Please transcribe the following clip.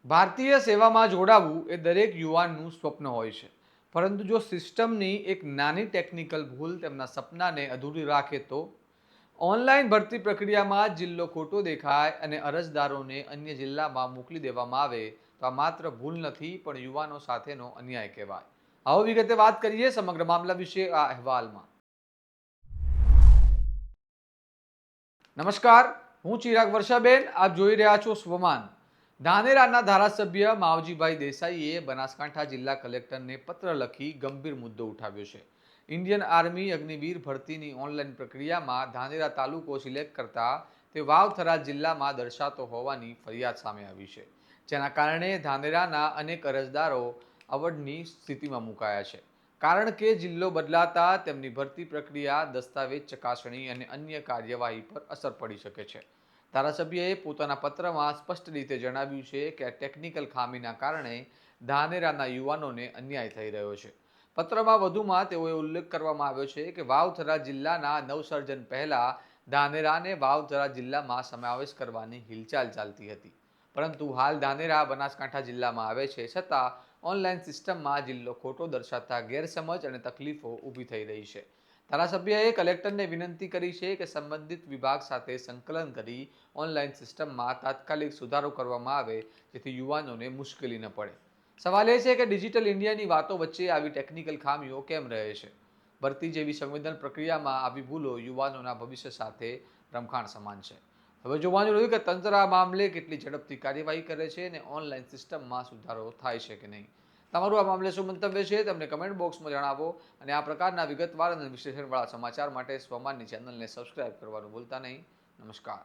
ભારતીય સેવામાં જોડાવું એ દરેક યુવાનનું સ્વપ્ન હોય છે, પરંતુ જો સિસ્ટમની એક નાની ટેકનિકલ ભૂલ તેમના સપનાને અધૂરી રાખે તો ઓનલાઈન ભરતી પ્રક્રિયામાં જિલ્લો ખોટો દેખાય અને અરજદારોને અન્ય જિલ્લામાં મોકલી દેવામાં આવે તો આ માત્ર ભૂલ નથી પણ યુવાનો સાથેનો અન્યાય કહેવાય. આવો વિગતે વાત કરીએ સમગ્ર મામલા વિશે આ અહેવાલમાં. નમસ્કાર, હું ચિરાગ વર્ષાબેન. આપ જોઈ રહ્યા છો સ્વમાન. ધાનેરાના ધારાસભ્ય માવજીભાઈ દેસાઈએ બનાસકાંઠા જિલ્લા કલેક્ટરને પત્ર લખી ગંભીર મુદ્દો ઉઠાવ્યો છે. ઇન્ડિયન આર્મી અગ્નિવીર ભરતીની ઓનલાઈન પ્રક્રિયામાં ધાનેરા તાલુકો સિલેક્ટ કરતા તે વાવથરા જિલ્લામાં દર્શાતો હોવાની ફરિયાદ સામે આવી છે, જેના કારણે ધાનેરાના અનેક અરજદારો અવઢની સ્થિતિમાં મુકાયા છે. કારણ કે જિલ્લો બદલાતા તેમની ભરતી પ્રક્રિયા, દસ્તાવેજ ચકાસણી અને અન્ય કાર્યવાહી પર અસર પડી શકે છે. ધારાસભ્યએ પોતાના પત્રમાં સ્પષ્ટ રીતે જણાવ્યું છે કે આ ટેકનિકલ ખામીના કારણે ધાનેરાના યુવાનોને અન્યાય થઈ રહ્યો છે. પત્રમાં વધુમાં તેઓએ ઉલ્લેખ કરવામાં આવ્યો છે કે વાવથરા જિલ્લાના નવસર્જન પહેલા ધાનેરાને વાવથરા જિલ્લામાં સમાવેશ કરવાની હિલચાલ ચાલતી હતી, પરંતુ હાલ ધાનેરા બનાસકાંઠા જિલ્લામાં આવે છે, છતાં ઓનલાઈન સિસ્ટમમાં જિલ્લો ખોટો દર્શાવતા ગેરસમજ અને તકલીફો ઊભી થઈ રહી છે. ધારાસભ્યએ કલેક્ટરને વિનંતી કરી છે કે સંબંધિત વિભાગ સાથે સંકલન કરી ઓનલાઈન સિસ્ટમમાં તાત્કાલિક સુધારો કરવામાં આવે, જેથી યુવાનોને મુશ્કેલી ન પડે. સવાલ એ છે કે ડિજિટલ ઇન્ડિયાની વાતો વચ્ચે આવી ટેકનિકલ ખામીઓ કેમ રહે છે? ભરતી જેવી સંવેદન પ્રક્રિયામાં આવી ભૂલો યુવાનોના ભવિષ્ય સાથે રમખાણ સમાન છે. હવે જોવાનું રહ્યું કે તંત્ર આ મામલે કેટલી ઝડપથી કાર્યવાહી કરે છે અને ઓનલાઈન સિસ્ટમમાં સુધારો થાય છે કે નહીં. તમારું આ મામલે શું મંતવ્ય છે તમને કમેન્ટ બોક્સમાં જણાવો અને આ પ્રકારના વિગતવાર અને વિશ્લેષણવાળા સમાચાર માટે સ્વમાનની ચેનલને સબસ્ક્રાઇબ કરવાનું ભૂલતા નહીં. નમસ્કાર.